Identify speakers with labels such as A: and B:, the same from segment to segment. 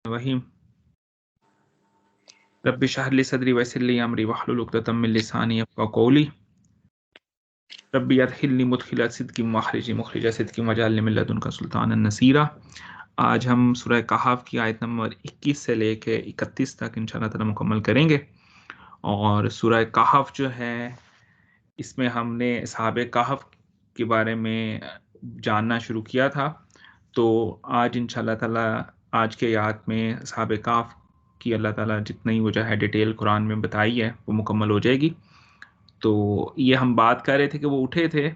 A: वहीम rabbi शरह ली सदरी वयस्सिर ली अमरी वहलुल उक़दतम मिन लिसानी यफ़क़हू क़ौली रब्बि अदखिलनी मुदखिल सिद्क़िन वअख़रिजनी मुख़रिज सिद्क़िन वजअलनी मिन लदुनका सुल्तानन नसीरा। आज हम सूरह कहफ की आयत नंबर 21 से लेके 31 तक इंशाअल्लाह ताला मुकम्मल करेंगे। और सूरह कहफ जो है, इसमें हमने असहाबे कहफ के बारे में जानना शुरू किया था। तो आज इंशाअल्लाह ताला आज के आयत में असहाबे कहफ की अल्लाह ताला जितनी वो जो है डिटेल कुरान में बताई है वो मुकम्मल हो जाएगी। तो ये हम बात कर रहे थे कि वो उठे थे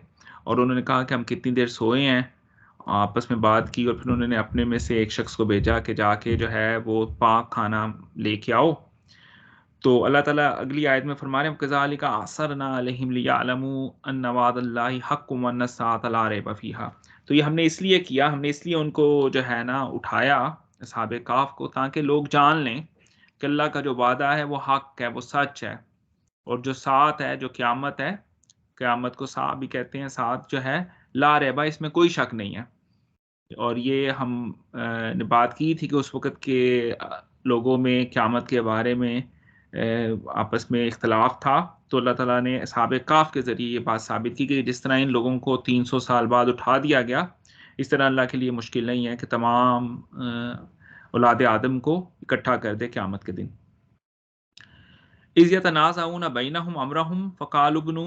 A: और उन्होंने कहा कि हम कितनी देर सोए हैं, आपस में बात की और फिर उन्होंने अपने में से एक शख्स को भेजा कि जाके जो है वो पाक खाना लेके आओ। तो अल्लाह ताला अगली आयत में फरमा रहे हैं कज़ालिका असरना अलैहिम लियअलमू अन्ना वअदल्लाहि हक़्क़ुम वअन्ना अस्साअता ला रैब फ़ीहा। तो ये हमने इसलिए किया, हमने इसलिए उनको जो है ना उठाया असहाबे कहफ को, ताकि लोग जान लें कि अल्लाह का जो वादा है वो हक़ है, वो सच है। और जो साथ है, जो क़यामत है, क़यामत को साथ भी कहते हैं, साथ जो है ला रैबा, इसमें कोई शक नहीं है। और ये हम ने बात की थी कि उस वक़्त के लोगों में क़यामत के बारे में आपस में इख्तिलाफ़ था। तो अल्लाह ताला ने असहाबे कहफ के ज़रिए ये बात साबित की कि जिस तरह इन लोगों को 300 साल बाद उठा दिया गया, इस तरह अल्लाह के लिए मुश्किल नहीं है कि तमाम औलाद आदम को इकट्ठा कर दे क़यामत के दिन। इज़ यतनाज़ऊन बैनहुम अमरहुम फ़क़ालू इब्नु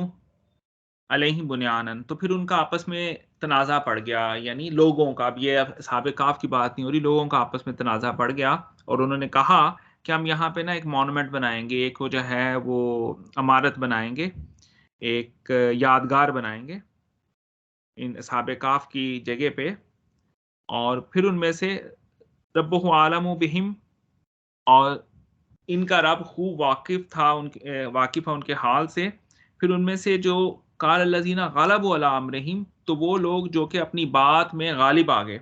A: अलैहिम बुनियानन। तो फिर उनका आपस में तनाज़ा पड़ गया, यानी लोगों का, अब ये असहाबे कहफ की बात नहीं हो रही, लोगों का आपस में तनाज़ा पड़ गया और उन्होंने कहा कि हम यहाँ पे ना एक मॉन्यूमेंट बनाएँगे, एक वो जो है वो इमारत बनाएँगे, एक यादगार बनाएँगे इन असहाबे कहफ की जगह पे। और फिर उनमें से रब्बुहु आलमु बिहिम, और इनका रब खूब वाकिफ़ है उनके हाल से। फिर उनमें से जो क़ाल अल्लज़ीना ग़लबू अला अम्रिहिम, तो वो लोग जो कि अपनी बात में ग़ालिब आ गए,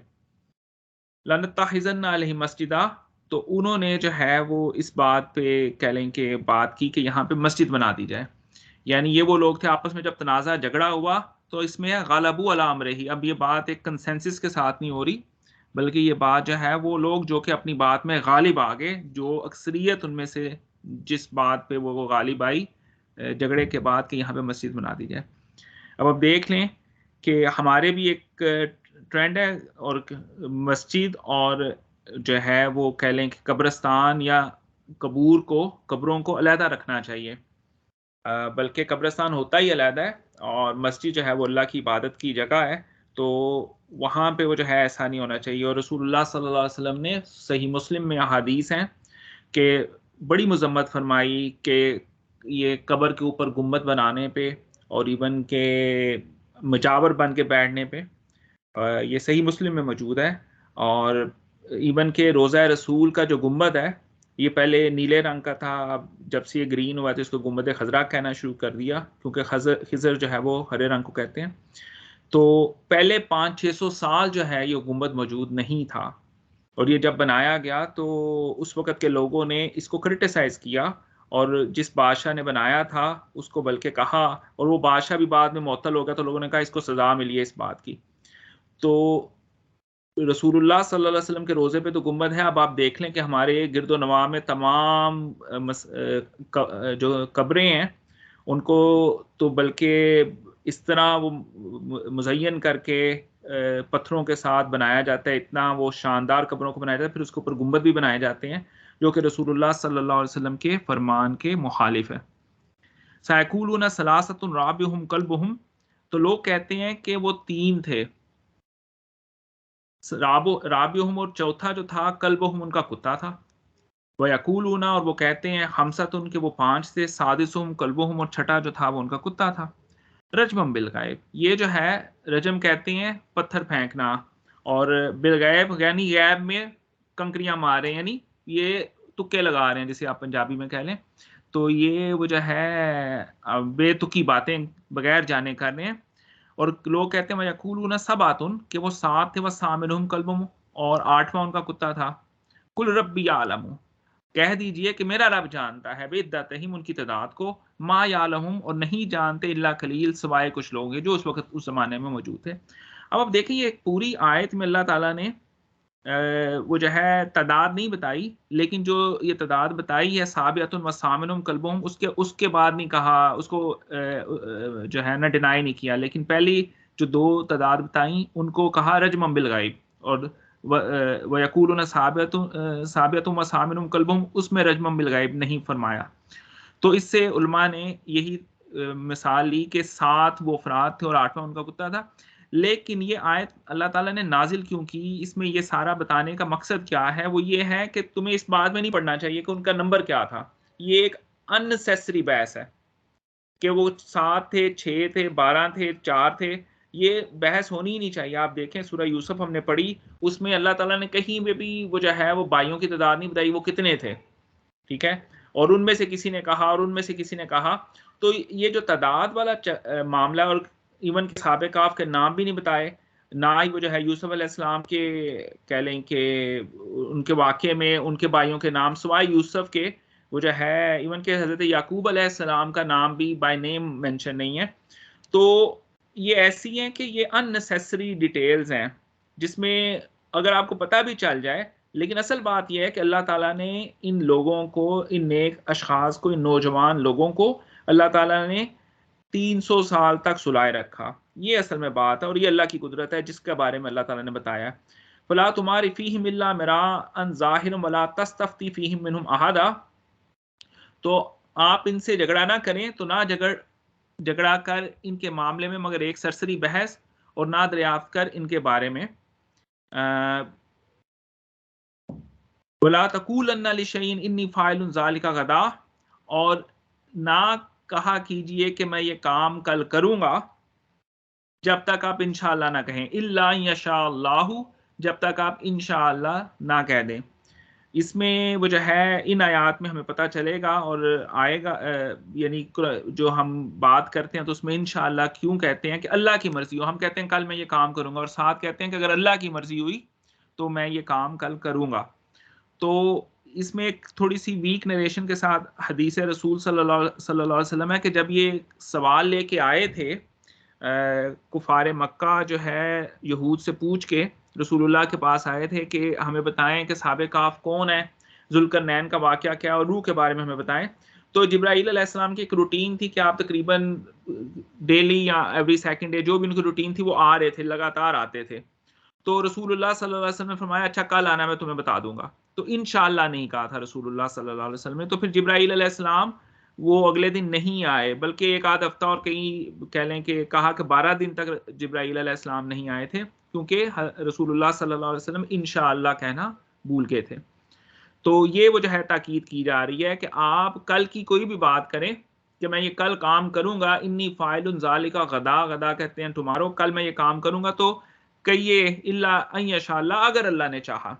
A: लनत्तख़िज़न्ना अलैहिम मस्जिदा, तो उन्होंने जो है वो इस बात पे कह लें कि बात की कि यहाँ पे मस्जिद बना दी जाए। यानी ये वो लोग थे, आपस में जब तनाज़ा झगड़ा हुआ तो इसमें ग़लबू अला अम्रिही, अब ये बात एक कंसेंसस के साथ नहीं हो रही, बल्कि ये बात जो है वो लोग जो कि अपनी बात में ग़ालिब आ गए, जो अक्सरियत उनमें से जिस बात पे वो ग़ालिब आई झगड़े के बाद कि यहाँ पे मस्जिद बना दी जाए। अब आप देख लें कि हमारे भी एक ट्रेंड है, और मस्जिद और जो है वो कह लें कि कब्रिस्तान या कब्रों को अलहदा रखना चाहिए। बल्कि कब्रिस्तान होता ही अलहदा है और मस्जिद जो है वो अल्लाह की इबादत की जगह है, तो वहाँ पे वो जो है ऐसा नहीं होना चाहिए। और रसूलुल्लाह सल्लल्लाहु अलैहि वसल्लम ने सही मुस्लिम में अहादीस हैं कि बड़ी मज़म्मत फरमाई कि ये कब्र के ऊपर गुम्बद बनाने पे और इवन के मुजावर बन के बैठने पे, ये सही मुस्लिम में मौजूद है। और इवन के रोज़ा रसूल का जो गुम्बद है, ये पहले नीले रंग का था, अब जब से ये ग्रीन हुआ तो इसको गुम्बद खज़रा कहना शुरू कर दिया, क्योंकि खिज़र जो है वो हरे रंग को कहते हैं। तो पहले 500-600 साल जो है ये गुम्बद मौजूद नहीं था, और ये जब बनाया गया तो उस वक़्त के लोगों ने इसको क्रिटिसाइज़ किया, और जिस बादशाह ने बनाया था उसको बल्कि कहा, और वो बादशाह भी बाद में मुअत्तल हो गया, तो लोगों ने कहा इसको सज़ा मिली है इस बात की। तो रसूलुल्लाह सल्लल्लाहु अलैहि वसल्लम के रोज़े पे तो गुम्बद है। अब आप देख लें कि हमारे गिरदो-नवाह में तमाम जो कब्रें हैं, उनको तो बल्कि इस तरह वो मुज़य्यन करके पत्थरों के साथ बनाया जाता है, इतना वो शानदार कब्रों को बनाया जाता है, फिर उसके ऊपर गुम्बद भी बनाए जाते हैं, जो कि रसूलुल्लाह सल्लल्लाहु अलैहि वसल्लम के फरमान के मुखालिफ है। सयक़ूलूना सलासतुन राबिहुम कल्बुहुम, तो लोग कहते हैं कि वो 3 थे, राबियुहुम, और चौथा जो था कल्बुहुम, उनका कुत्ता था। वयक़ूलूना, और वो कहते हैं खमसतुन, के वो 5 थे, सादिसुहुम कल्बुहुम, और छठा जो था वो उनका कुत्ता था। रजमम बिलग़ैब, ये जो है रजम कहते हैं पत्थर फेंकना, और बिलग़ैब यानी गैब में कंकरियाँ मार रहे हैं, यानी ये तुक्के लगा रहे हैं, जिसे आप पंजाबी में कह लें। तो ये वो जो है बेतुकी बातें बगैर जाने कर रहे हैं। और लोग कहते हैं वयक़ूलूना सबातुन, कि वो 7 थे, वसामिनुहुम कल्बुहुम, और 8वां उनका कुत्ता था। कुल रब्बी यालमु, कह दीजिए कि मेरा रब जानता है, बिइद्दतिहिम, उनकी तादाद को, मा यालमुहुम, और नहीं जानते, इल्ला कलील, सिवाय कुछ लोग हैं जो उस वक़्त उस ज़माने में मौजूद थे। अब आप देखिए ये एक पूरी आयत में अल्लाह ताला ने वो जो है तादाद नहीं बताई, लेकिन जो ये तादाद बताई है साबियतुन व सामिनुम कल्बुहुम, उसके बाद नहीं कहा उसको, जो है ना डिनाई नहीं किया, लेकिन पहली जो दो तादाद बताई उनको कहा रजमम बिल गाइब, और व यकूलुन साबियतुम व सामिनुम कल्बुहुम उसमें रजमम बिल गाइब नहीं फरमाया। तो इससे उलमा ने यही मिसाल ली कि 7 वो अफराद थे और 8वां उनका कुत्ता था। लेकिन ये आयत अल्लाह ताला ने नाज़िल क्यों की, इसमें ये सारा बताने का मकसद क्या है, वो ये है कि तुम्हें इस बात में नहीं पढ़ना चाहिए कि उनका नंबर क्या था। ये एक अननेसेसरी बहस है कि वो 7 थे, 6 थे, 12 थे, 4 थे। ये बहस होनी ही नहीं चाहिए। आप देखें सूरह यूसुफ हमने पढ़ी, उसमें अल्लाह ताला ने कहीं में भी वो जो है वो भाइयों की तादाद नहीं बताई वो कितने थे। ठीक है? और उनमें से किसी ने कहा और उनमें से किसी ने कहा। तो ये जो तादाद वाला मामला, और इवन के साहब काफ के नाम भी नहीं बताए, ना ही वो जो है यूसुफ अलैहिस्सलाम के कह लें कि उनके वाक़े में उनके भाइयों के नाम सिवाय यूसुफ के वो जो है, इवन के हज़रत याकूब अलैहिस्सलाम का नाम भी बाय नेम मेंशन नहीं है। तो ये ऐसी हैं कि ये अननेसेसरी डिटेल्स हैं, जिसमें अगर आपको पता भी चल जाए, लेकिन असल बात ये है कि अल्लाह ताला ने इन लोगों को, इन नेक अशख़ास को, इन नौजवान लोगों को अल्लाह ताला ने 300 साल तक सुलाए रखा। ये असल में बात है, और ये अल्लाह की कुदरत है जिसके बारे में अल्लाह ताला ने बताया। फला तुम्हारी फ़ीहिम इल्ला मिराअन ज़ाहिरन वला तस्तफ्ती फ़ीहिम मिनहुम अहदा। तो आप इनसे झगड़ा ना करें, तो ना झगड़ा कर इनके मामले में मगर एक सरसरी बहस, और ना दरियाफ्त कर इनके बारे में। वला तकूलन्ना लिशैइन इन्नी फ़ाइलुन ज़ालिका गदा, और ना कहा कीजिए कि मैं ये काम कल करूँगा, जब तक आप इंशाअल्लाह ना कहें। इल्ला यशाअल्लाहु, जब तक आप इंशाअल्लाह ना कह दें। इसमें वो जो है इन आयात में हमें पता चलेगा और आएगा, यानी जो हम बात करते हैं तो उसमें इंशाअल्लाह क्यों कहते हैं कि अल्लाह की मर्ज़ी हो। हम कहते हैं कल मैं ये काम करूँगा, और साथ कहते हैं कि अगर अल्लाह की मर्ज़ी हुई तो मैं ये काम कल करूँगा। तो इसमें एक थोड़ी-सी वीक नरेशन के साथ हदीस रसूल सल्लल्लाहु अलैहि वसल्लम है कि जब ये सवाल लेके आए थे, कुफ़ार मक्का जो है यहूद से पूछ के रसूलुल्लाह के पास आए थे कि हमें बताएं कि साहब काफ कौन है, जुल्करनैन का वाक़या क्या है, और रूह के बारे में हमें बताएं। तो जिब्राईल अलैहिस्सलाम की एक रूटीन थी कि आप तकरीबन डेली या एवरी सेकंड डे, जो भी उनकी रूटीन थी, वो आ रहे थे, लगातार आते थे। तो रसूलुल्लाह सल्लल्लाहु अलैहि वसल्लम ने फरमाया अच्छा कल आना, मैं तुम्हें बता दूंगा। तो इंशाअल्लाह नहीं कहा था रसूलुल्लाह सल्लल्लाहु अलैहि वसल्लम ने। तो फिर जिब्राईल अलैहिस्सलाम वो अगले दिन नहीं आए, बल्कि एक आध हफ्ता और कहीं कह लें कि कहा कि 12 दिन तक जिब्राईल अलैहिस्सलाम नहीं आए थे, क्योंकि रसूलुल्लाह सल्लल्लाहु अलैहि वसल्लम इंशाअल्लाह कहना भूल गए थे। तो ये वो जो है ताकीद की जा रही है कि आप कल की कोई भी बात करें कि मैं ये कल काम करूंगा, इन्नी फ़ाइलुन ज़ालिका गदा, गदा कहते हैं टुमारो, कल मैं ये काम करूंगा, तो कहिए इल्ला अन यशाअल्लाह, अगर अल्लाह ने चाहा।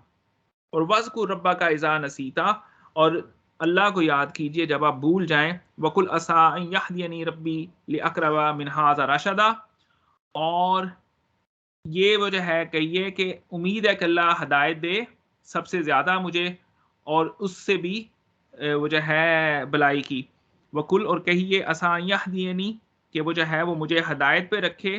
A: और वज़्कुर रब्बका इज़ा नसीता, और अल्लाह को याद कीजिए जब आप भूल जाएं। वकुल असा अन यहदियनी रब्बी लिअक़रबा मिन हाज़ा रशदा, और ये वो जो है कहिए कि उम्मीद है कि अल्लाह हदायत दे सबसे ज़्यादा मुझे, और उससे भी वो जो है भलाई की। वकुल, और कहिए असा यहदियनी, कि वो जो है वो मुझे हदायत पे रखे,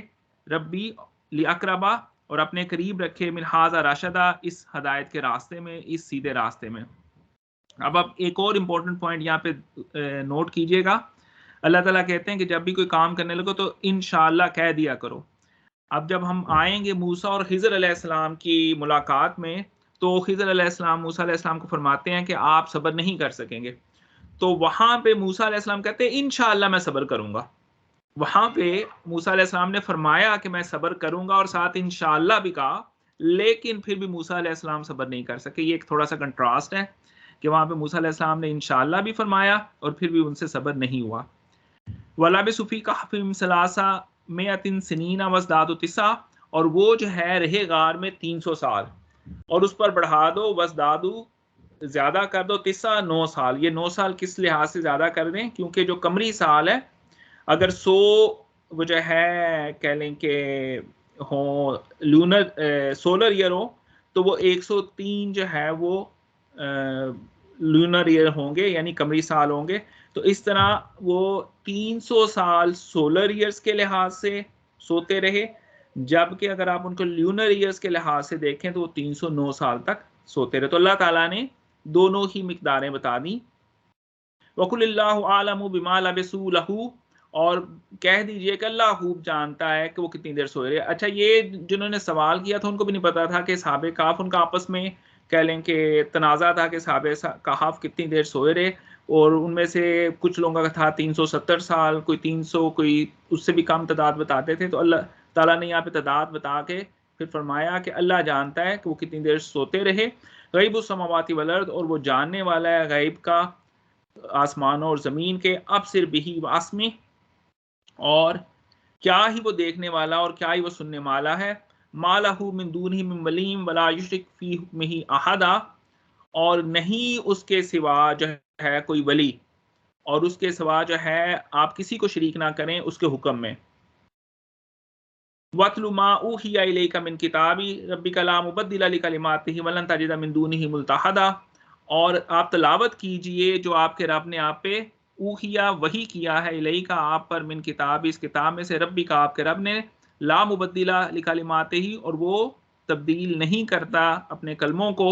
A: रब्बी लिअक़रबा, और अपने करीब रखे, मिन हाज़ा रशदा, इस हदायत के रास्ते में, इस सीधे रास्ते में। अब आप एक और इम्पोर्टेंट पॉइंट यहाँ पे नोट कीजिएगा। अल्लाह ताला कहते हैं कि जब भी कोई काम करने लगो तो इंशाअल्लाह कह दिया करो। अब जब हम आएँगे मूसा और खिज़र अलैहिस्सलाम की मुलाकात में, तो खिज़र अलैहिस्सलाम मूसा अलैहिस्सलाम को फरमाते हैं कि आप सब्र नहीं कर सकेंगे। तो वहाँ पे मूसा अलैहिस्सलाम कहते हैं इंशाअल्लाह मैं सब्र करूँगा। वहाँ पे मूसा अलैहिस्सलाम ने फरमाया कि मैं सब्र करूँगा, और साथ इंशाअल्लाह भी कहा, लेकिन फिर भी मूसा अलैहिस्सलाम सब्र नहीं कर सके। ये एक थोड़ा-सा कंट्रास्ट है कि वहाँ पे मूसा अलैहिस्सलाम ने इंशाअल्लाह भी फरमाया और फिर भी उनसे सब्र नहीं हुआ। वलाबिसु फ़ी कहफ़िहिम सलासा मिअतिन सिनीना वज़दादु तिस्आ, और वो जो है रहे गार में 300 साल, और उस पर बढ़ा दो वज़दादु, ज़्यादा कर दो, तिस्आ 9 साल। ये 9 साल किस लिहाज से ज़्यादा कर दें, क्योंकि जो कमरी साल है, अगर 100 वो जो है कह लें कि हो लूनर सोलर ईयर हो, तो वो 103 जो है वो लूनर ईयर होंगे, यानी कमरी साल होंगे। तो इस तरह वो 300 साल सोलर ईयर्स के लिहाज से सोते रहे, जबकि अगर आप उनको ल्यूनर ईयर्स के लिहाज से देखें तो वो 309 साल तक सोते रहे। तो अल्लाह ताला ने दोनों ही मिकदारें बता दी। वकुलिल्लाहु आलमु बिमा लबिसू लहू, और कह दीजिए कि अल्लाह खूब जानता है कि वो कितनी देर सोए रहे। अच्छा, ये जिन्होंने सवाल किया था उनको भी नहीं पता था कि साहब काफ उनका आपस में कह लें कि तनाज़ा था कि साहब कहाफ कितनी देर सोए रहे, और उनमें से कुछ लोगों का था 370 साल, कोई 300, कोई उससे भी कम तादाद बताते थे। तो अल्लाह ताला ने यहाँ पे तादाद बता के फिर फरमाया कि अल्लाह जानता है कि वो कितनी देर सोते रहे। गैबुस समावाति वल अर्द, और वो जानने वाला है गैब का आसमानों और ज़मीन के। अब सिर बिही वास्मी, और क्या ही वो देखने वाला और क्या ही वो सुनने वाला है। मालहू मिन दूनिही मिन वलीम वला युशरिक फी हुक्मिही अहदा, और नहीं उसके सिवा जो है कोई वली, और उसके सिवा जो है आप किसी को शरीक ना करें उसके हुक्म में। वत्लु मा ऊहिया इलैका मिन किताबी रब्बिका ला मुबद्दिला लिकलिमातिही वलन तजिदा मिन दूनिही मुल्तहदा, और आप तिलावत कीजिए जो आपके रब ने आप पे ऊहिया वही किया है इलैका आप पर मिन किताब, इस किताब में से, रब्बिका आपके रब ने, ला मुबद्दिला लिकलिमातिही, और वो तब्दील नहीं करता अपने कलमों को,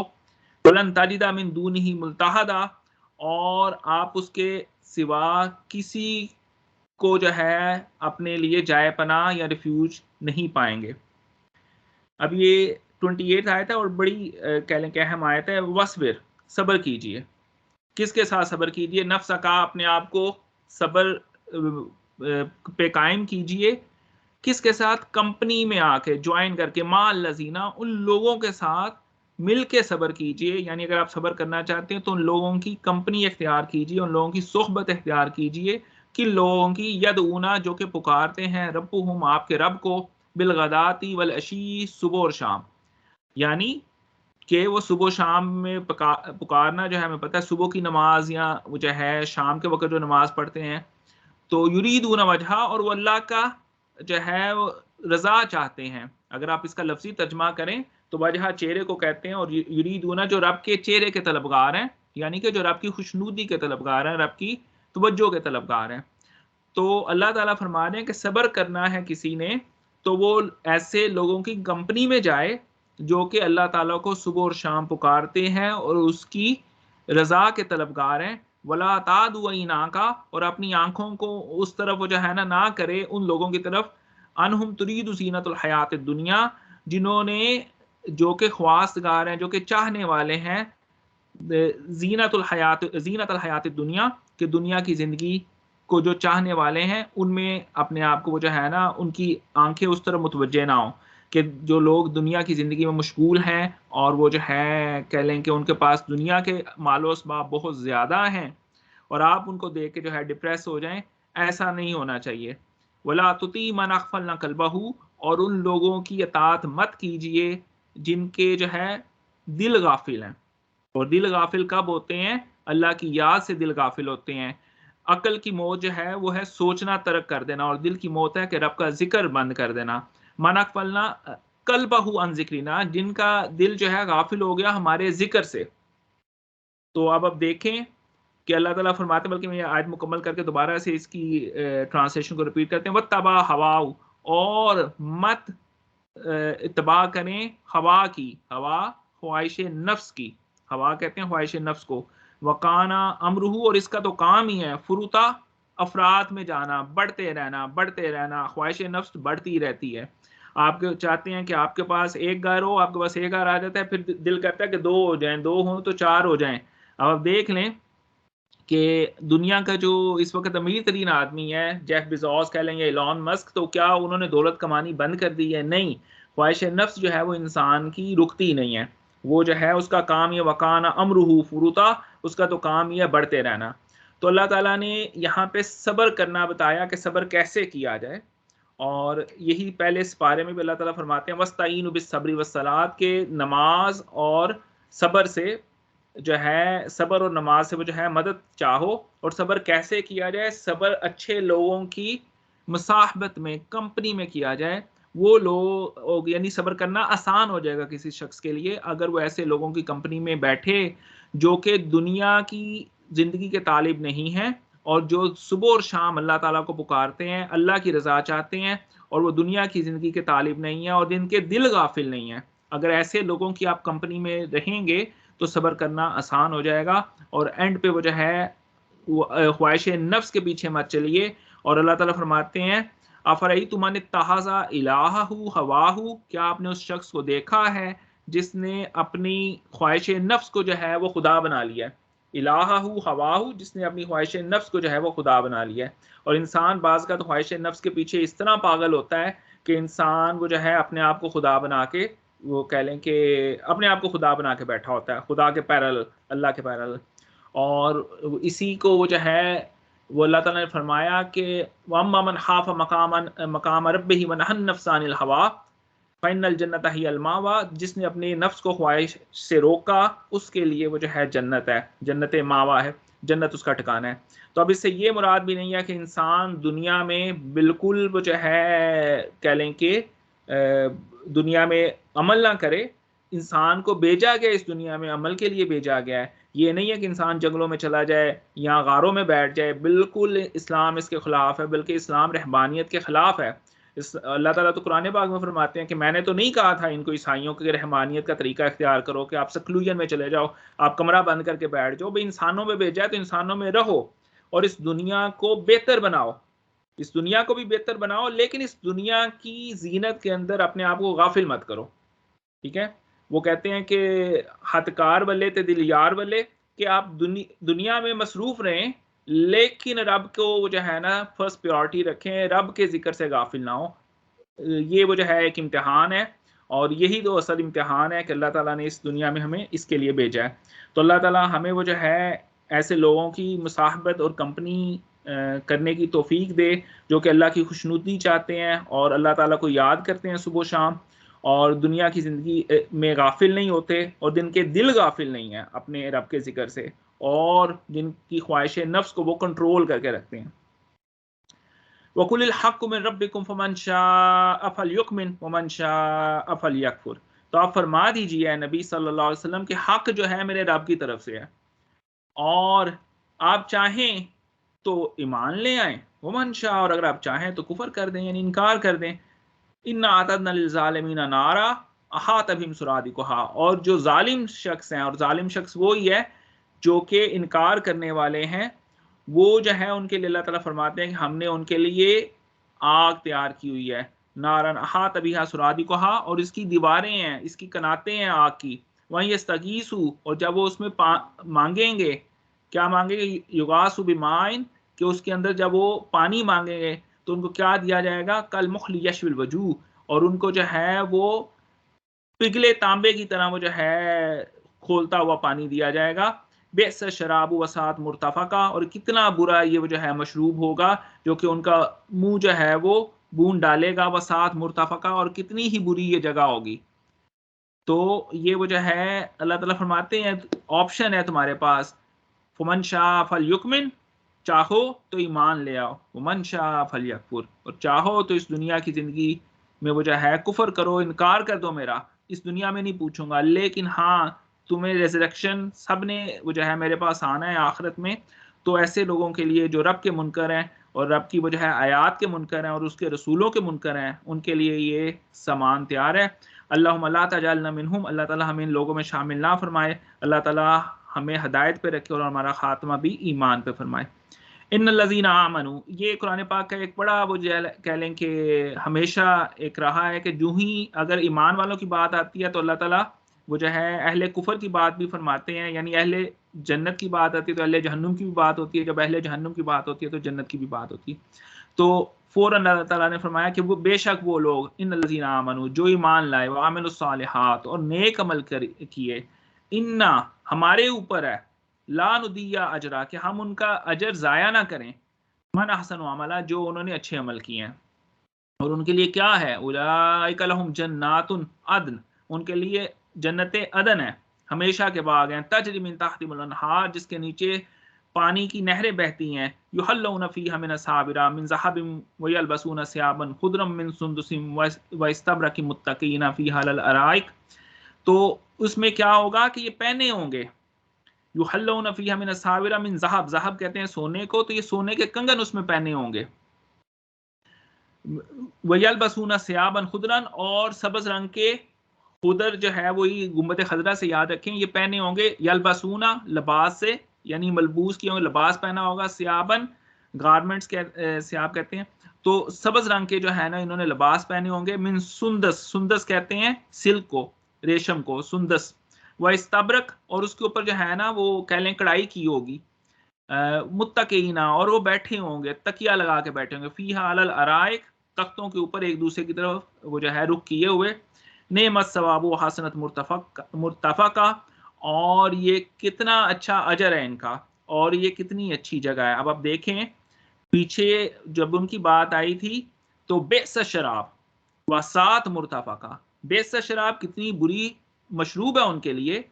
A: वलन तजिदा मिन दूनिही मुल्तहदा, और आप उसके सिवा किसी को जो है अपने लिए जाए पनाह या रिफ्यूज नहीं पाएंगे। अब ये 28 आयत है और बड़ी कह लें कि अहम आयत है। वस्बिर, सब्र कीजिए। किसके साथ सब्र कीजिए? नफ्स का, अपने आप को सब्र पे कायम कीजिए। किसके साथ? कंपनी में आके, ज्वाइन करके, माल लजीना, उन लोगों के साथ मिल के सब्र कीजिए। यानी अगर आप सब्र करना चाहते हैं तो उन लोगों की कंपनी इख्तियार कीजिए, उन लोगों की सोहबत इख्तियार कीजिए। किन लोगों की? यदऊना, जो कि पुकारते हैं, रब्बुहुम, आपके रब को, बिलगदाती वल अशी, सुबह और शाम। यानी कि वो सुबह शाम में पुकारना जो है, हमें पता है सुबह की नमाज या वो जो है शाम के वक्त जो नमाज पढ़ते हैं, तो युरीदून वजहा, और वो अल्लाह का जो है वो रजा चाहते हैं। अगर आप इसका लफ्जी तर्जमा करें तो वजहा चेहरे को कहते हैं, और युरीदूना जो रब के चेहरे के तलबगार हैं, यानी कि जो रब की खुशनूदी के तलबगार हैं, रब की तवज्जो के तलबगार हैं। तो अल्लाह ताला फरमा रहे हैं कि सब्र करना है किसी ने तो वो ऐसे लोगों की कंपनी में जाए जो कि अल्लाह ताला को सुबह और शाम पुकारते हैं और उसकी रजा के तलबगार हैं। वला तादुना का, और अपनी आंखों को उस तरफ वो जो है ना करे उन लोगों की तरफ, अनहुम तुरीदु ज़ीनतुल हयात दुनिया, जिन्होंने, जो कि ख्वास्तगार हैं, जो कि चाहने वाले हैं, ज़ीनतुल हयात दुनिया, कि दुनिया की ज़िंदगी को जो चाहने वाले हैं उनमें अपने आप को वो जो है ना उनकी आंखें उस तरफ मुतवज्जे ना हो, कि जो लोग दुनिया की ज़िंदगी में मशगूल हैं और वो जो है कह लें कि उनके पास दुनिया के मालो असबाब बहुत ज़्यादा हैं, और आप उनको देख के जो है डिप्रेस हो जाएं, ऐसा नहीं होना चाहिए। वला तुती मन अग़फ़लना क़ल्बहू, और उन लोगों की अतात मत कीजिए जिनके जो है दिल गाफिल हैं। और दिल गाफिल कब होते हैं? अल्लाह की याद से दिल गाफिल होते हैं। अकल की मौत जो है वो है सोचना तर्क कर देना, और दिल की मौत है कि रब का जिक्र बंद कर देना। मना फलना कल्बहु अन जिक्रिना, जिनका दिल जो है गाफिल हो गया हमारे जिक्र से। तो अब देखें कि अल्लाह ताला फरमाते हैं, बल्कि मैं आयत मुकम्मल करके दोबारा से इसकी ट्रांसलेशन को रिपीट करते हैं। वत्तबा हवाऊ, और मत इत्तबा करें हवा की। हवा ख्वाहिश नफ्स की, हवा कहते हैं ख्वाहिश नफ्स को। वकाना अमरुहू, और इसका तो काम ही है फुरुता, अफरात में जाना, बढ़ते रहना, बढ़ते रहना। ख्वाहिश नफ्स बढ़ती रहती है। आप चाहते हैं कि आपके पास एक घर हो, आपके पास एक घर आ जाता है, फिर दिल करता है कि दो हो जाएं, दो हों तो चार हो जाएं। अब आप देख लें कि दुनिया का जो इस वक्त अमीर तरीन आदमी है, जेफ बेज़ोस कह लें या एलॉन मस्क, तो क्या उन्होंने दौलत कमानी बंद कर दी है? नहीं। ख्वाहिश नफ्स जो है वो इंसान की रुकती नहीं है। वो जो है उसका काम ये वकाना अमरुहू फुरुता, उसका तो काम ये बढ़ते रहना। तो अल्लाह ताला ने यहाँ पे सब्र करना बताया कि सब्र कैसे किया जाए, और यही पहले इस पारे में भी अल्लाह ताला फरमाते हैं वस्ताईनु बिस्सब्रि वस्सलात, के नमाज और सब्र से जो है, सब्र और नमाज से वो जो है मदद चाहो। और सब्र कैसे किया जाए? सब्र अच्छे लोगों की मुसाहबत में, कंपनी में किया जाए। वो लोग, यानी सब्र करना आसान हो जाएगा किसी शख्स के लिए अगर वो ऐसे लोगों की कंपनी में बैठे जो कि दुनिया की ज़िंदगी के तालिब नहीं हैं, और जो सुबह और शाम अल्लाह ताला को पुकारते हैं, अल्लाह की रज़ा चाहते हैं और वो दुनिया की ज़िंदगी के तालिब नहीं है और जिनके दिल गाफिल नहीं है। अगर ऐसे लोगों की आप कंपनी में रहेंगे तो सब्र करना आसान हो जाएगा और एंड पे वो जो है वो ख्वाहिश नफ्स के पीछे मत चलिए। और अल्लाह ताला फरमाते हैं अफ़रअय्तुम मन इत्तख़ज़ इलाहहु हवाहु, क्या आपने उस शख्स को देखा है जिसने अपनी ख्वाहिश नफ्स को जो है वो खुदा बना लिया है। इलाहहु हवाहु, जिसने अपनी ख्वाहिश नफ्स को जो है वो खुदा बना लिया है। और इंसान बाज़ का तो ख्वाहिश नफ्स के पीछे इस तरह पागल होता है कि इंसान वो जो है अपने आप को खुदा बना के, वो कह लें कि अपने आप को खुदा बना के बैठा होता है, खुदा के पैरेलल, अल्लाह के पैरेलल। और इसी को वो जो है वो अल्लाह ताला ने फरमाया कि वअम्मा मन खाफ़ मक़ाम रब्बिही व नहा नफ्स अनिल हवा फ़इन्नल जन्नत हियल मावा, जिसने अपने नफ्स को ख्वाहिश से रोका उसके लिए वो जो है जन्नत है, जन्नत मावा है, जन्नत उसका ठिकाना है। तो अब इससे ये मुराद भी नहीं है कि इंसान दुनिया में बिल्कुल वो जो है कह लें कि दुनिया में अमल ना करे। इंसान को भेजा गया इस दुनिया में अमल के लिए भेजा गया है। ये नहीं है कि इंसान जंगलों में चला जाए या गारों में बैठ जाए, बिल्कुल इस्लाम इसके खिलाफ है, बल्कि इस्लाम रहबानियत के खिलाफ है। इस अल्लाह ताला तो कुरान पाक में फरमाते हैं कि मैंने तो नहीं कहा था इनको ईसाइयों के रहमानियत का तरीका इख्तियार करो कि आप सक्लूजन में चले जाओ, आप कमरा बंद करके बैठ जाओ। भाई इंसानों में भेजा है तो इंसानों में रहो और इस दुनिया को बेहतर बनाओ, इस दुनिया को भी बेहतर बनाओ, लेकिन इस दुनिया की जीनत के अंदर अपने आप को गाफिल मत करो। ठीक है? वो कहते हैं कि हथकार बल्ले ते दिल यार बल्ले, कि आप दुनिया में मसरूफ रहें लेकिन रब को वो जो है ना फर्स्ट प्रायोरिटी रखें, रब के जिक्र से गाफिल ना हो। ये वो जो है एक इम्तिहान है और यही तो असल इम्तिहान है कि अल्लाह ताला ने इस दुनिया में हमें इसके लिए भेजा है। तो अल्लाह ताला हमें वो जो है ऐसे लोगों की मुसाहबत और कंपनी करने की तौफीक दे जो कि अल्लाह की खुशनुदी चाहते हैं और अल्लाह ताला को याद करते हैं सुबह शाम और दुनिया की ज़िंदगी में गाफिल नहीं होते और जिनके दिल गाफिल नहीं है अपने रब के ज़िक्र से और जिनकी ख्वाहिश नफ्स को वो कंट्रोल करके रखते हैं। वकुलिल हक़्क़ु मिन रब्बिकुम फमन शाअ फलयुमिन वमन शाअ फलयकफुर। तो आप फरमा दीजिए नबी सल्लल्लाहु अलैहि वसल्लम कि हक जो है मेरे रब की तरफ से है और आप चाहें तो ईमान ले आएं, वमन शाअ, और अगर आप चाहें तो कुफर कर दें यानी इनकार कर दें। इन्ना अतदना लिज़ालिमीना नारा अहात बिहिम सुरादिकुहा, और जो जालिम शख्स हैं, और जालिम शख्स वो ही है जो कि इनकार करने वाले हैं, वो जो है उनके लिए अल्लाह ताला फरमाते हैं कि हमने उनके लिए आग तैयार की हुई है। नारन अहात बिहा सुरादिकुहा, और इसकी दीवारें हैं, इसकी कनातें हैं आग की। वहीं यस्तगीसु, और जब वो उसमें मांगेंगे, क्या मांगेंगे, युगासु बिमाइन, कि उसके अंदर जब वो पानी मांगेंगे तो उनको क्या दिया जाएगा, कल मुखल यशविल वजू, और उनको जो है वो पिघले तांबे की तरह वो जो है खोलता हुआ पानी दिया जाएगा। बेस शराबु वसात मुर्तफका, और कितना बुरा ये वो जो है मशरूब होगा जो कि उनका मुंह जो है वो बूंद डालेगा, वसात मुर्तफका, और कितनी ही बुरी ये जगह होगी। तो ये वो जो है अल्लाह ताला फरमाते हैं ऑप्शन है तुम्हारे पास, फमन शाह फल युकमिन, चाहो तो ईमान ले आओ, वमन शाह फल यकफुर, और चाहो तो इस दुनिया की ज़िंदगी में वो जो है कुफर करो, इनकार कर दो मेरा, इस दुनिया में नहीं पूछूंगा, लेकिन हाँ तुम्हें रेजरेक्शन सब ने वो जो है मेरे पास आना है आखिरत में। तो ऐसे लोगों के लिए जो रब के मुनकर हैं और रब की वो जो है आयात के मुनकर हैं और उसके रसूलों के मुनकर हैं, उनके लिए ये सामान तैयार है। अल्लाहुम्मा ला तजअलना मिनहुम, अल्लाह ताला हमें इन लोगों में शामिल ना फरमाए, अल्लाह ताला हमें हदायत पे रखे और हमारा खात्मा भी ईमान पे फरमाए। इन्नल्लज़ीना आमनू, ये कुरान पाक का एक बड़ा वो कह लें कि हमेशा एक रहा है कि जो ही अगर ईमान वालों की बात आती है तो अल्लाह ताला वो जो है अहले कुफर की बात भी फरमाते हैं, यानी अहले जन्नत की बात आती है तो अहले जहन्नुम की भी बात होती है, जब अहले जहन्नुम की बात होती है तो जन्नत की भी बात होती है। तो फ़ौरन अल्लाह ताला ने फरमाया कि वो बेशक वो लोग, इन्नल्लज़ीना आमनू, जो ईमान लाए, व आमिलुस्सालिहात, और नेक अमल किए, इन्ना, हमारे ऊपर है, ला नुदिया अजरा, कि हम उनका अजर ज़ाया ना करें, मन अहसन अमला, जो उन्होंने अच्छे अमल किए हैं। और उनके लिए क्या है, उलाइका लहुम जन्नातुन अदन, उनके लिए जन्नत अदन है, हमेशा के बाग हैं, तजरी मिन तहतिहिमुल अनहार, जिसके नीचे पानी की नहरें बहती हैं, युहल्लौना फीहा मिन असाबिरा मिन ज़हबिन व यलबसूना सियाबन खुदरम मिन सुंदुसिन व इस्तबरकिन मुत्तकीना फीहा अलल अराइक। तो उसमें क्या होगा कि ये पहने होंगे युहल्लौन फ़ीहा मिन असाविरा मिन ज़हब, ज़हब कहते हैं सोने को, तो ये सोने के कंगन उसमें पहने होंगे। वयलबसूना सियाबन खुदरन, और सब्ज़ रंग के खुदर जो है वही गुम्बद खजरा से याद रखें, ये पहने होंगे। यलबसूना लिबास से, यानी मलबूस किए होंगे, लिबास पहना होगा। सियाबन गारमेंट्स के सियाब कहते हैं। तो सब्ज़ रंग के जो है ना इन्होंने लिबास पहने होंगे। मिन सुंदस, सुंदस कहते हैं सिल्क को, रेशम को, सुंदस। व इस्तबरक, और उसके ऊपर जो है ना वो कह लें कढ़ाई की होगी। मुत्तकीना, और वो बैठे होंगे, तकिया लगा के बैठे होंगे। फ़ीहा अलल अराइक, तख्तों के ऊपर एक दूसरे की तरफ वो जो है रुख किए हुए। नेमत सवाबु हसनत मुर्तफ़का, और ये कितना अच्छा अजर है इनका, और ये कितनी अच्छी जगह है। अब आप देखें, पीछे जब उनकी बात आई थी तो बेस शराब वसात मुर्तफ़का, बेस शराब कितनी बुरी मशरूब है उनके लिए,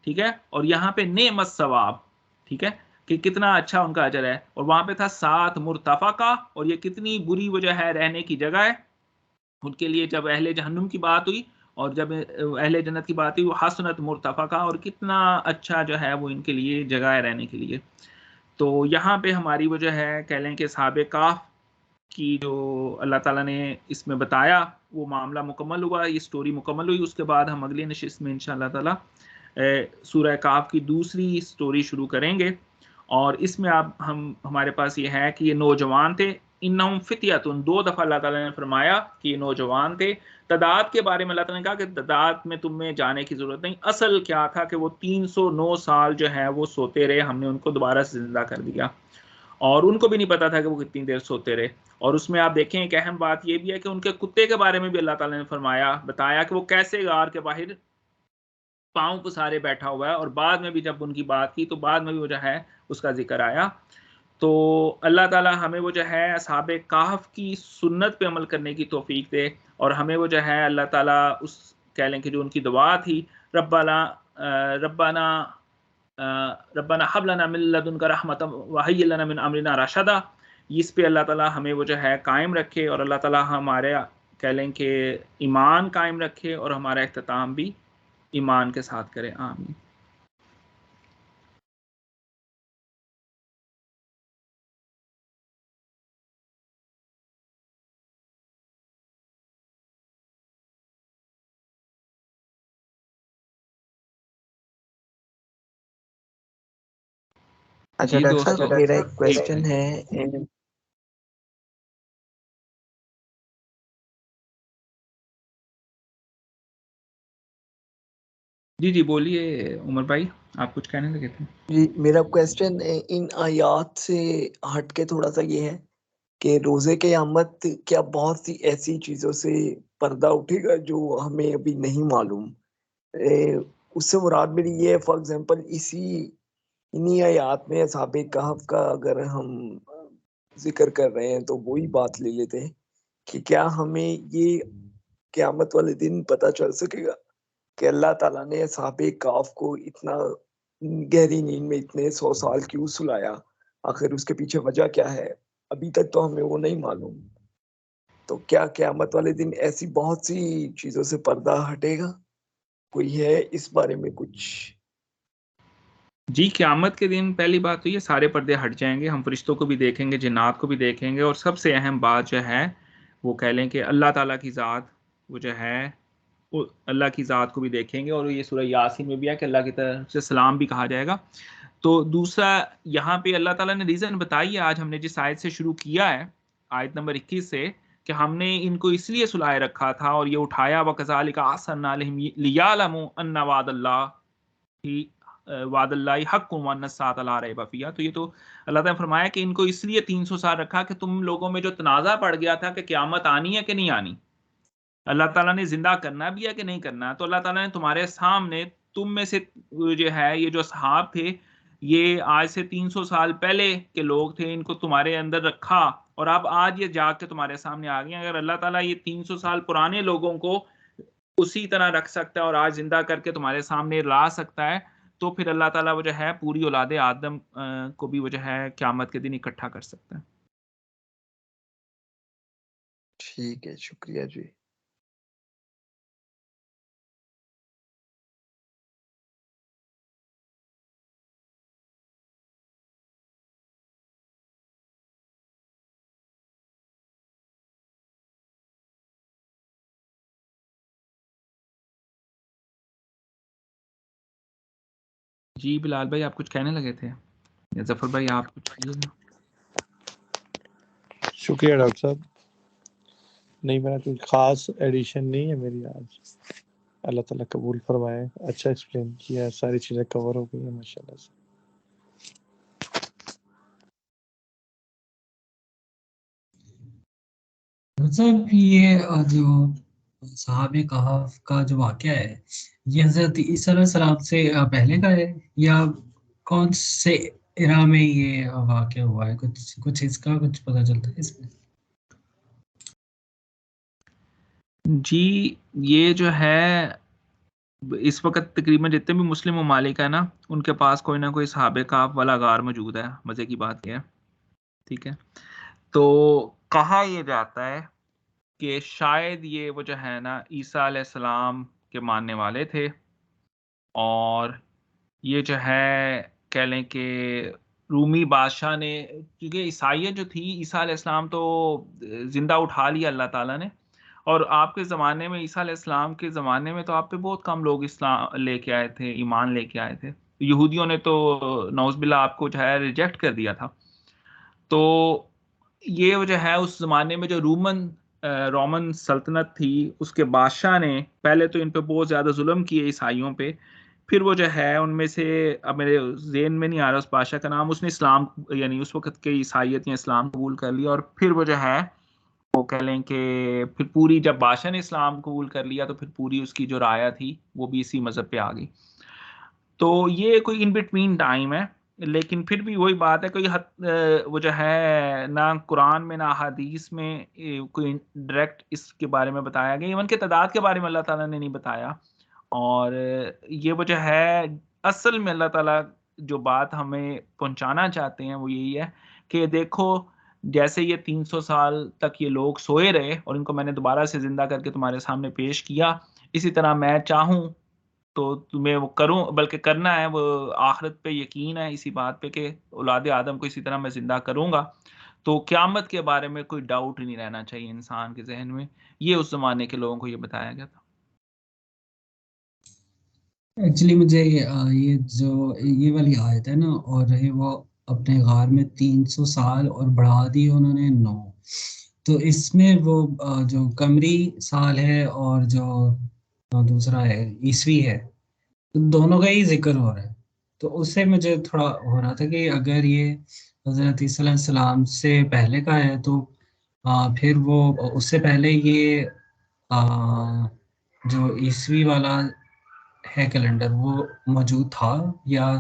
A: ठीक है। और यहाँ पे नेमत सवाब, ठीक है, कि कितना अच्छा उनका अजर है। और वहां पे था सात मुर्तफ़का, और ये कितनी बुरी वजह है रहने की जगह है उनके लिए। जब अहले जहन्नुम की बात हुई और जब अहले जन्नत की बात हुई, वो हसनत मुर्तफ़का, और कितना अच्छा जो है वो इनके लिए जगह है रहने के लिए। तो यहाँ पे हमारी वो जो है कह लें कि असहाबे काफ की जो अल्लाह ताला ने इसमें बताया वो मामला मुकम्मल हुआ, ये स्टोरी मुकम्मल हुई। उसके बाद हम अगली नशिस्त में इंशाअल्लाह ताला सूरह काफ की दूसरी स्टोरी शुरू करेंगे। और इसमें आप हम हमारे पास ये है कि ये नौजवान थे। इन्नहुम फित्यतुन, 2 दफ़ा अल्लाह ताला ने फरमाया कि ये नौजवान थे। तादाद के बारे में अल्लाह ताला ने कहा कि तादाद में तुम्हें जाने की ज़रूरत नहीं। असल क्या था कि वो 309 साल जो है वो सोते रहे, हमने उनको दोबारा से ज़िंदा कर दिया। और उनको भी नहीं पता था कि वो कितनी देर सोते रहे। और उसमें आप देखें एक अहम बात ये भी है कि उनके कुत्ते के बारे में भी अल्लाह ताला ने फरमाया, बताया कि वो कैसे गार के बाहर पाँव पसारे बैठा हुआ है। और बाद में भी जब उनकी बात की तो बाद में भी वो जो है उसका ज़िक्र आया। तो अल्लाह ताला हमें वो जो है असहाबे कहफ की सुन्नत पे अमल करने की तौफ़ीक दे। और हमें वो जो है अल्लाह ताला उस कह लें कि जो उनकी दुआ थी, रब्बाना रब्बाना रब्बाना हब लना मिन लदुनका रहमतन व हय्यि लना मिन अमरिना रशदा, इस पे अल्लाह ताला हमें वो जो है कायम रखे। और अल्लाह ताला हमारे कह लें कि ईमान कायम रखे और हमारा इख्तिताम भी ईमान के साथ करे। आमीन।
B: अच्छा
A: जी
B: डॉक्टर
A: दोस्तों,
B: साहब, मेरा एक
A: एक
B: क्वेश्चन
A: मिनट।
B: है।
A: जी, जी, बोलिए उमर भाई, आप कुछ कहने लगे थे?
B: जी, मेरा क्वेश्चन इन आयात से हट के थोड़ा सा ये है कि रोजे क़यामत क्या बहुत सी ऐसी चीजों से पर्दा उठेगा जो हमें अभी नहीं मालूम। उससे मुराद मेरी ये है, फॉर एग्जांपल इन्हीं आयात में असहाबे कहफ का अगर हम जिक्र कर रहे हैं तो वही बात ले लेते हैं कि क्या हमें ये क़यामत वाले दिन पता चल सकेगा कि अल्लाह ताला ने असहाबे कहफ को इतना गहरी नींद में इतने 100 साल क्यों सुलाया? आखिर उसके पीछे वजह क्या है? अभी तक तो हमें वो नहीं मालूम। तो क्या क़यामत वाले दिन ऐसी बहुत सी चीज़ों से पर्दा हटेगा? कोई है इस बारे में कुछ?
A: जी, क़यामत के दिन पहली बात तो ये सारे पर्दे हट जाएँगे, हम फ़रिश्तों को भी देखेंगे, जिन्नात को भी देखेंगे। और सबसे अहम बात जो है, वो कह लें कि अल्लाह ताला की ज़ात वो जो है, वो अल्लाह की ज़ात को भी देखेंगे। और ये सूरह यासीन में भी है कि अल्लाह की तरफ से सलाम भी कहा जाएगा। तो दूसरा, यहाँ पे अल्लाह ताला ने रीज़न बताई है, आज हमने जिस आयत से शुरू किया है, आयत नंबर 21 से, कि हमने इनको इसलिए सुलाए रखा था और ये उठाया, व कज़ालिका अरसलना अलैहिम लियअलमू अन्ना वअदल्लाह ही वादल्लाहि हक़्क़ुन व अन्नस साअता ला रैब फ़ीहा। तो ये तो अल्लाह ताला ने फरमाया कि इनको इसलिए 300 साल रखा कि तुम लोगों में जो तनाज़ा पड़ गया था कि क़यामत आनी है कि नहीं आनी, अल्लाह ताला ने ज़िंदा करना भी है कि नहीं करना। तो अल्लाह ताला ने तुम्हारे सामने, तुम में से जो है ये जो असहाब थे, ये आज से 300 साल पहले के लोग थे, इनको तुम्हारे अंदर रखा। और अब आज ये जाग के तुम्हारे सामने आ गए हैं। अगर अल्लाह ताला ये 300 साल पुराने लोगों को उसी तरह रख सकता है और आज ज़िंदा करके तुम्हारे सामने ला सकता है, तो फिर अल्लाह ताला वो जो है पूरी औलादे आदम को भी वो जो है क़यामत के दिन इकट्ठा कर सकता है।
B: ठीक है, शुक्रिया जी।
A: जी बिलाल भाई, आप कुछ कहने लगे थे, या जफर भाई आप कुछ कहिएगा।
C: शुक्रिया डॉक्टर साहब। नहीं, मेरा कोई खास एडिशन नहीं है मेरी आज। अल्लाह ताला कबूल फरमाए। अच्छा एक्सप्लेन किया, सारी चीज़ें कवर हो गई हैं माशाल्लाह से।
D: मतलब ये जो साहब कहफ का जो वाक़या है, ये हज़रत ईसा अलैहिस्सलाम से पहले का है, या कौन से इरा में ये वाक़या हुआ है? कुछ इसका कुछ पता चलता है इसमें?
A: जी, ये जो है इस वक्त तकरीबन जितने भी मुस्लिम ममालिक है ना, उनके पास कोई ना कोई सहाबे काफ वाला गार मौजूद है। मज़े की बात यह है, ठीक है। तो कहा यह जाता है कि शायद ये वो जो है ना ईसा अलैहिस्सलाम के मानने वाले थे, और ये जो है कह लें कि रूमी बादशाह ने, क्योंकि ईसाइयत जो थी, ईसा अलैहिस्सलाम तो ज़िंदा उठा लिया अल्लाह ताला ने, और आपके ज़माने में, ईसा अलैहिस्सलाम के ज़माने में तो आप पे बहुत कम लोग इस्लाम लेके आए थे, ईमान लेके आए थे। यहूदियों ने तो नौज़ुबिल्लाह आपको जो है रिजेक्ट कर दिया था। तो ये जो है उस ज़माने में जो रोमन सल्तनत थी, उसके बादशाह ने पहले तो इन पे बहुत ज़्यादा जुल्म किए ईसाइयों पे। फिर वो जो है उनमें से, अब मेरे ज़हन में नहीं आ रहा उस बादशाह का नाम, उसने इस्लाम यानी उस वक़्त के ईसाइयत या इस्लाम कबूल कर लिया, और फिर वो जो है वो कह लें कि फिर पूरी, जब बादशाह ने इस्लाम कबूल कर लिया तो फिर पूरी उसकी जो राया थी वो भी इसी मज़हब पे आ गई। तो ये कोई इन बिटवीन टाइम है, लेकिन फिर भी वही बात है, वो जो है ना कुरान में ना हदीस में कोई डायरेक्ट इसके बारे में बताया गया, इवन के तादाद के बारे में अल्लाह ताला ने नहीं बताया। और ये वो जो है असल में अल्लाह ताला जो बात हमें पहुंचाना चाहते हैं वो यही है कि देखो, जैसे ये 300 साल तक ये लोग सोए रहे और इनको मैंने दोबारा से जिंदा करके तुम्हारे सामने पेश किया, इसी तरह मैं चाहूं तो तुम्हें वो करूं, बल्कि करना है वो, आखिरत पे यकीन है इसी बात पे कि औलाद आदम को इसी तरह मैं जिंदा करूंगा। तो क़यामत के बारे में कोई डाउट ही नहीं रहना चाहिए इंसान के जहन में। ये उस जमाने के लोगों को ये बताया गया था।
D: एक्चुअली मुझे ये जो ये वाली आयत है ना, और रहे वो अपने गार में 300 साल और बढ़ा दी उन्होंने 9, तो इसमें वो जो कमरी साल है और जो दूसरा है ईसवी है, तो दोनों का ही जिक्र हो रहा है। तो उससे मुझे थोड़ा हो रहा था कि अगर ये हज़रत ईसा अलैहिस्सलाम से पहले का है, तो फिर वो उससे पहले ये जो ईसवी वाला है कैलेंडर वो मौजूद था, या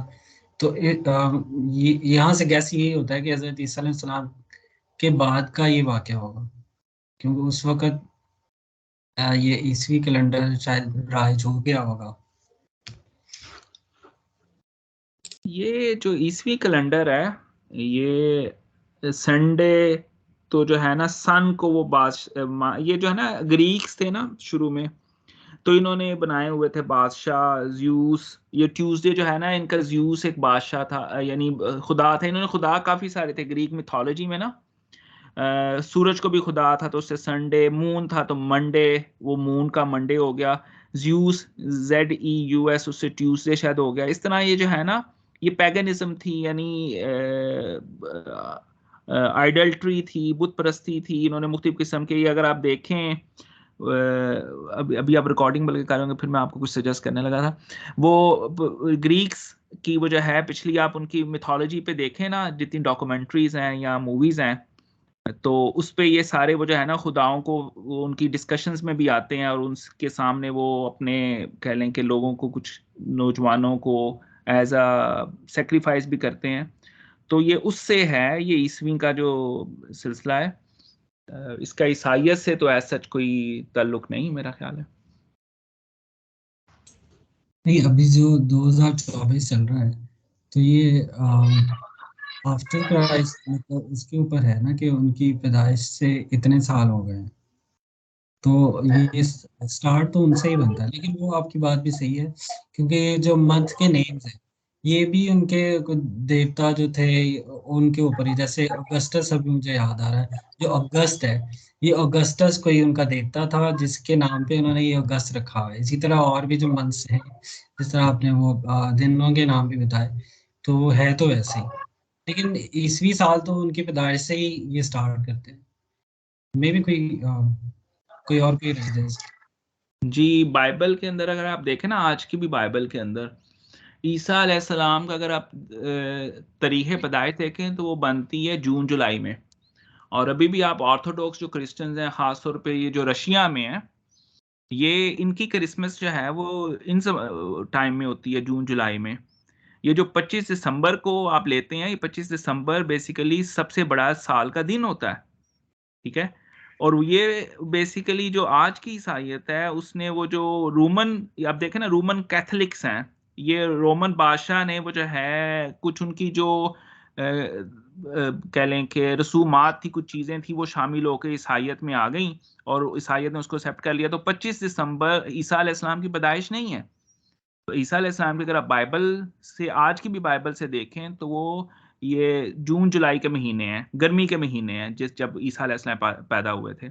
D: तो ये यहाँ से गैस यही होता है कि हज़रत ईसा अलैहिस्सलाम के बाद का ये वाक़या होगा, क्योंकि उस वक़्त ये ईसवी कैलेंडर शायद राइज हो गया होगा।
A: ये जो ईसवी कैलेंडर है, ये संडे तो जो है ना सन को वो ये जो है ना ग्रीक्स थे ना शुरू में, तो इन्होंने बनाए हुए थे बादशाह ज्यूस। ये ट्यूसडे जो है ना, इनका ज्यूस एक बादशाह था, यानी खुदा था। इन्होंने खुदा काफी सारे थे ग्रीक मिथोलॉजी में ना। सूरज को भी खुदा था तो उससे संडे, मून था तो मंडे, वो मून का मंडे हो गया। ज्यूस ZEUS, उससे ट्यूसडे शायद हो गया। इस तरह ये जो है ना, ये पैगनिज्म थी, यानी आइडल्ट्री थी, बुत परस्ती थी। इन्होंने मुख्तलिफ किस्म के, अगर आप देखें, अभी अभी आप रिकॉर्डिंग बल्कि करेंगे, फिर मैं आपको कुछ सजेस्ट करने लगा था। वो ग्रीक्स की वो जो है पिछली, आप उनकी मिथोलॉजी पे देखें ना, जितनी डॉक्यूमेंट्रीज हैं या मूवीज हैं, तो उस पे ये सारे वो जो है ना खुदाओं को, वो उनकी डिस्कशंस में भी आते हैं, और उनके सामने वो अपने कह लें कि लोगों को, कुछ नौजवानों को एज अ सेक्रीफाइस भी करते हैं। तो ये उससे है, ये ईसवी का जो सिलसिला है। इसका ईसाइयत से तो ऐसा कोई ताल्लुक नहीं मेरा ख्याल है।
D: नहीं, अभी जो 2024 चल रहा है, तो ये आफ्टर क्राइस्ट, मतलब उसके ऊपर है ना कि उनकी पैदाइश से इतने साल हो गए हैं। तो ये स्टार्ट तो उनसे ही बनता है, लेकिन वो आपकी बात भी सही है, क्योंकि ये जो मंथ के नेम्स हैं, ये भी उनके कुछ देवता जो थे उनके ऊपर ही, जैसे अगस्टस, अभी मुझे याद आ रहा है, जो अगस्त है, ये ऑगस्टस कोई उनका देवता था जिसके नाम पे उन्होंने ये अगस्त रखा हुआ है। इसी तरह और भी जो मंथ्स हैं, जिस तरह आपने वो दिनों के नाम भी बताए, तो वो है तो वैसे ही, लेकिन ईसवी साल तो उनकी पैदाइश से ही ये स्टार्ट करते हैं। मे भी कोई और कोई रेजिडेंस।
A: जी, बाइबल के अंदर अगर आप देखें ना, आज की भी बाइबल के अंदर ईसा अलैहिस्सलाम का अगर आप तारीख़ पैदाइश देखें तो वो बनती है जून जुलाई में। और अभी भी आप ऑर्थोडॉक्स जो क्रिश्चियंस हैं, ख़ास तौर पे ये जो रशिया में हैं, ये इनकी क्रिसमस जो है वो इन सब टाइम में होती है, जून जुलाई में। ये जो 25 दिसंबर को आप लेते हैं, ये 25 दिसंबर बेसिकली सबसे बड़ा साल का दिन होता है, ठीक है? और ये बेसिकली जो आज की ईसाईयत है, उसने वो जो रोमन, आप देखें ना, रोमन कैथोलिक्स हैं, ये रोमन बादशाह ने वो जो है कुछ उनकी जो कह लें कि रसूमात थी, कुछ चीज़ें थी, वो शामिल होकर ईसाईयत में आ गई और ईसाईयत ने उसको एक्सेप्ट कर लिया। तो 25 दिसंबर ईसा अलैहिस्सलाम की पैदाइश नहीं है। तो ईसा अलैहिस्सलाम की अगर आप बाइबल से, आज की भी बाइबल से देखें तो वो ये जून जुलाई के महीने हैं, गर्मी के महीने हैं, जब ईसा अलैहिस्सलाम पैदा हुए थे।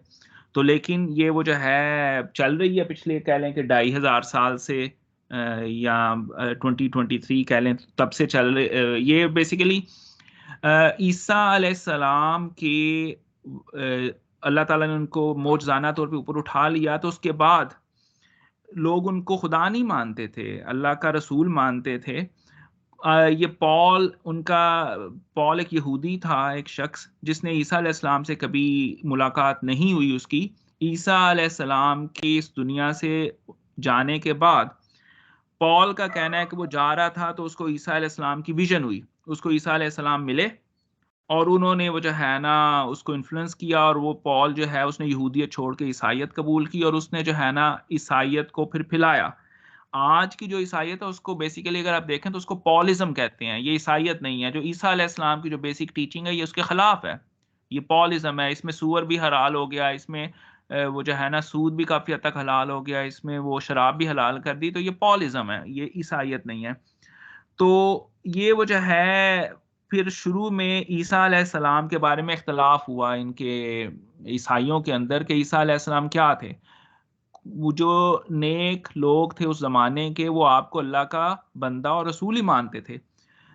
A: तो लेकिन ये वो जो है चल रही है पिछले, कह लें कि 2500 साल से, या 2023 कह लें, तब से चल रहे। ये बेसिकली ईसा अलैहिस्सलाम के अल्लाह ताला ने उनको मौजज़ाना तौर पे ऊपर उठा लिया, तो उसके बाद लोग उनको खुदा नहीं मानते थे, अल्लाह का रसूल मानते थे। ये पॉल एक यहूदी था, एक शख्स जिसने ईसा अलैहिस्सलाम से कभी मुलाकात नहीं हुई उसकी। ईसा अलैहिस्सलाम के इस दुनिया से जाने के बाद पॉल का कहना है कि वो जा रहा था तो उसको ईसा अलैहिस्सलाम की विजन हुई, उसको ईसा अलैहिस्सलाम मिले और उन्होंने वो जो है ना उसको इन्फ्लुएंस किया, और वो पॉल जो है उसने यहूदियत छोड़ के ईसाईयत कबूल की और उसने जो है ना ईसाईयत को फिर फैलाया। आज की जो ईसाईयत है उसको बेसिकली अगर आप देखें तो उसको पॉलिज्म कहते हैं, ये ईसाईयत नहीं है। जो ईसा अलैहिस्सलाम की जो बेसिक टीचिंग है ये उसके खिलाफ है, ये पॉलिज्म है। इसमें सूअर भी हलाल हो गया, इसमें वो जो है ना सूद भी काफ़ी हद तक हलाल हो गया, इसमें वो शराब भी हलाल कर दी, तो ये पॉलिज्म है, ये ईसाईयत नहीं है। तो ये वो जो है फिर शुरू में ईसा अलैहिस्सलाम के बारे में इख्तिलाफ हुआ इनके ईसाइयों के अंदर कि ईसा अलैहिस्सलाम क्या थे। वो जो नेक लोग थे उस ज़माने के, वो आपको अल्लाह का बंदा और रसूल ही मानते थे।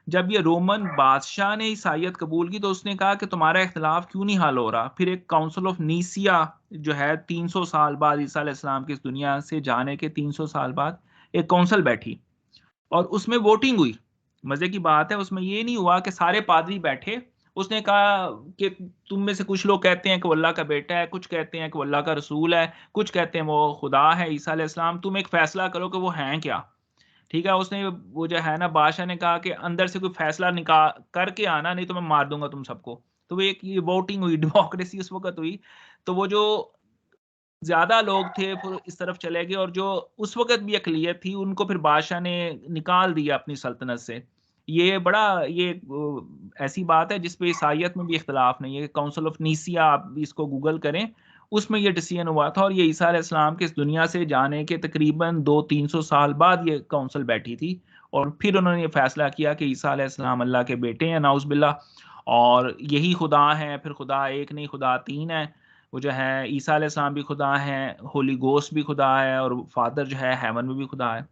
A: जब ये रोमन बादशाह ने ईसाईयत कबूल की तो उसने कहा कि तुम्हारा इख्तिलाफ क्यों नहीं हल हो रहा। फिर एक काउंसिल ऑफ नीसिया जो है 300 साल बाद, ईसा अलैहिस्सलाम की इस दुनिया से जाने के 300 साल बाद एक काउंसिल बैठी और उसमें वोटिंग हुई। मजे की बात है, उसमें ये नहीं हुआ कि सारे पादरी बैठे, उसने कहा कि तुम में से कुछ लोग कहते हैं कि वो अल्लाह का बेटा है, कुछ कहते हैं कि वो अल्लाह का रसूल है, कुछ कहते हैं वो खुदा है, ईसा अलैहिस्सलाम, तुम एक फैसला करो कि वो हैं क्या। ठीक है, उसने वो जो है ना बादशाह ने कहा कि अंदर से कोई फैसला निकाल करके आना, नहीं तो मैं मार दूंगा तुम सबको। तो वो एक ये वोटिंग हुई, डेमोक्रेसी उस वक्त हुई। तो वो जो ज़्यादा लोग थे फिर इस तरफ चले गए, और जो उस वक़्त भी अक़लियत थी उनको फिर बादशाह ने निकाल दिया अपनी सल्तनत से। ये बड़ा ये ऐसी बात है जिस पे ईसाईयत में भी इख्तिलाफ़ नहीं है। काउंसिल ऑफ नीसिया, आप इसको गूगल करें, उसमें ये डिसीजन हुआ था और ये ईसा अलैहिस्सलाम के इस दुनिया से जाने के तकरीबन 200-300 साल बाद ये काउंसिल बैठी थी और फिर उन्होंने ये फ़ैसला किया कि ईसा अलैहिस्सलाम अल्लाह के बेटे हैं, नाउज़ बिल्लाह, और यही खुदा हैं। फिर खुदा एक नहीं, खुदा 3 है। वो जो है ईसा अलैहिस्सलाम भी खुदा हैं, होली गोस्ट भी खुदा है और फादर जो है हेवन में भी खुदा है।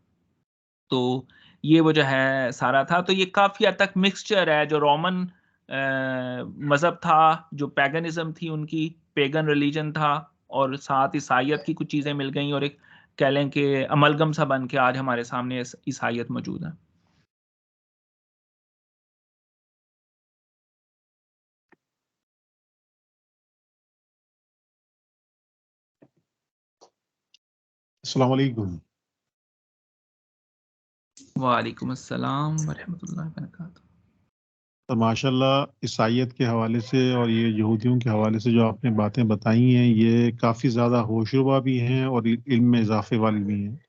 A: तो ये वो जो है सारा था। तो ये काफ़ी हद तक मिक्सचर है, जो रोमन मज़हब था, जो पैगनिज़्म थी उनकी, पेगन रिलीजन था, और साथ ईसाईयत की कुछ चीज़ें मिल गई और एक कह लें कि अमलगम सा बन के आज हमारे सामने ईसाईयत मौजूद है।
E: अस्सलाम वालेकुम।
A: वालेकुम अस्सलाम व रहमतुल्लाहि व बरकातहू।
E: तो माशाल्लाह ईसाईयत के हवाले से और ये यहूदियों के हवाले से जो आपने बातें बताई हैं ये काफ़ी ज़्यादा होशरुबा भी हैं और इल्म में इजाफे वाली भी हैं।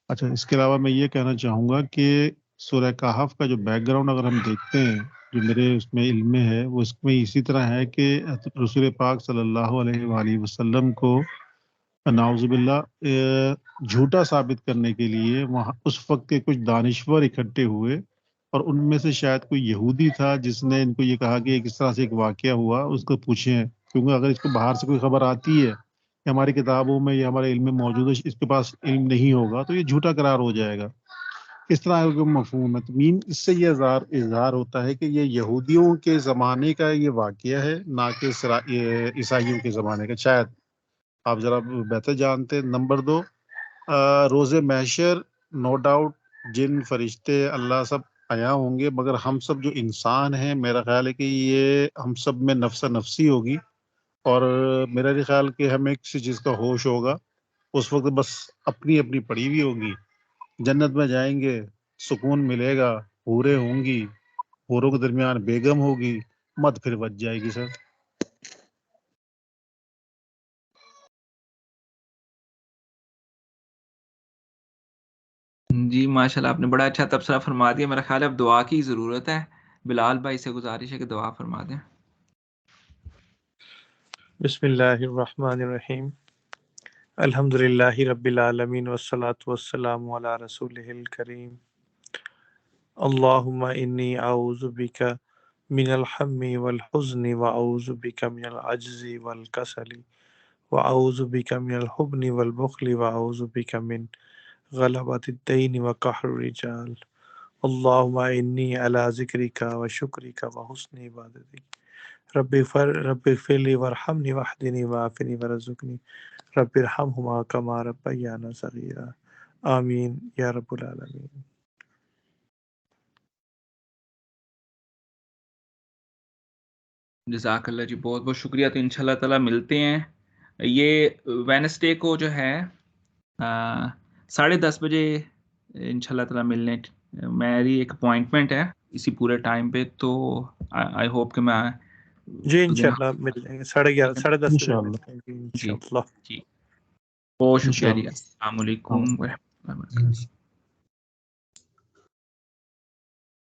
E: अच्छा, इसके अलावा मैं ये कहना चाहूँगा कि सूरह कहफ का जो बैकग्राउंड अगर हम देखते हैं, जो मेरे उसमें इल्म में है, वो इसमें इसी तरह है कि रसूल पाक सल्लल्लाहु अलैहि वसल्लम को नाउज़ुबिल्लाह झूठा साबित करने के लिए वहाँ उस वक्त के कुछ दानिश्वर इकट्ठे हुए और उनमें से शायद कोई यहूदी था जिसने इनको ये कहा कि किस तरह से एक वाकया हुआ, उसको पूछें क्योंकि अगर इसको बाहर से कोई खबर आती है कि हमारी किताबों में या हमारे इल्म में मौजूद है, इसके पास इल्म नहीं होगा, तो ये झूठा करार हो जाएगा। इस तरह का मफहूम है। तो मीन इससे ये इजहार होता है कि ये यहूदियों के ज़माने का ये वाक़या है, ना कि ईसाइयों के ज़माने का। शायद आप ज़रा बेहतर जानते हैं। नंबर 2, रोज़े महशर नो डाउट जिन फरिश्ते अल्लाह सब आया होंगे, मगर हम सब जो इंसान हैं, मेरा ख्याल है कि ये हम सब में नफ्सा नफसी होगी, और मेरा भी ख्याल कि हमें किसी चीज़ का होश होगा। उस वक्त बस अपनी अपनी पड़ी हुई होगी। जन्नत में जाएंगे, सुकून मिलेगा, हूरें होंगी, हूरों के दरमियान बेगम होगी, मत फिर बच जाएगी। सर
A: जी माशाल्लाह, आपने बड़ा अच्छा तबसरा फरमा दिया। मेरा ख्याल है अब दुआ की ज़रूरत है। बिलाल भाई से गुजारिश है कि दुआ फरमा दें।
C: बिस्मिल्लाहिर्रहमानिर्रहीम। अल्हम्दुलिल्लाहि रब्बिल आलमीन वस्सलातु वस्सलामु अला रसूलिहिल करीम। अल्लाहुम्मा इन्नी अऊज़ु बिका मिनल हम्मी वल हुज़्नि व अऊज़ु बिका मिनल अज्ज़ि वल कसली व अऊज़ु बिका मिनल हुब्नि वल बुख़्लि व अऊज़ु बिका मिन गलबतिद दैनि व कहरि रिजाल। अल्लाहुम्मा इन्नी अला ज़िक्रिका व शुक्रिका व हुस्नि इबादतिक। रब्बिग़फिरली वरहमनी वहदिनी वआफ़िनी वरज़ुक़नी रब्बिरहमहुमा कमा रब्बयाना सग़ीरा। आमीन या रब्बुल आलमीन।
A: जज़ाकल्लाह जी, बहुत बहुत शुक्रिया। तो इंशाल्लाह ताला मिलते हैं ये वेडनेसडे को जो है 10:30 बजे इंशाल्लाह ताला मिलने। मेरी एक अपॉइंटमेंट है इसी पूरे टाइम पे, तो आई होप कि मैं
C: जी
A: तो दिन
C: इंशाल्लाह मिल लेंगे 11:30 10:30 बजे
E: इंशाअल्लाह।
C: मिलते हैं जी
A: जी
C: इंशाल्लाह।
A: जी, बहुत शुक्रिया जी।
E: इंशाअल्लाह।
A: अस्सलाम वालेकुम व रहमतुल्लाहि व बरकातुहू।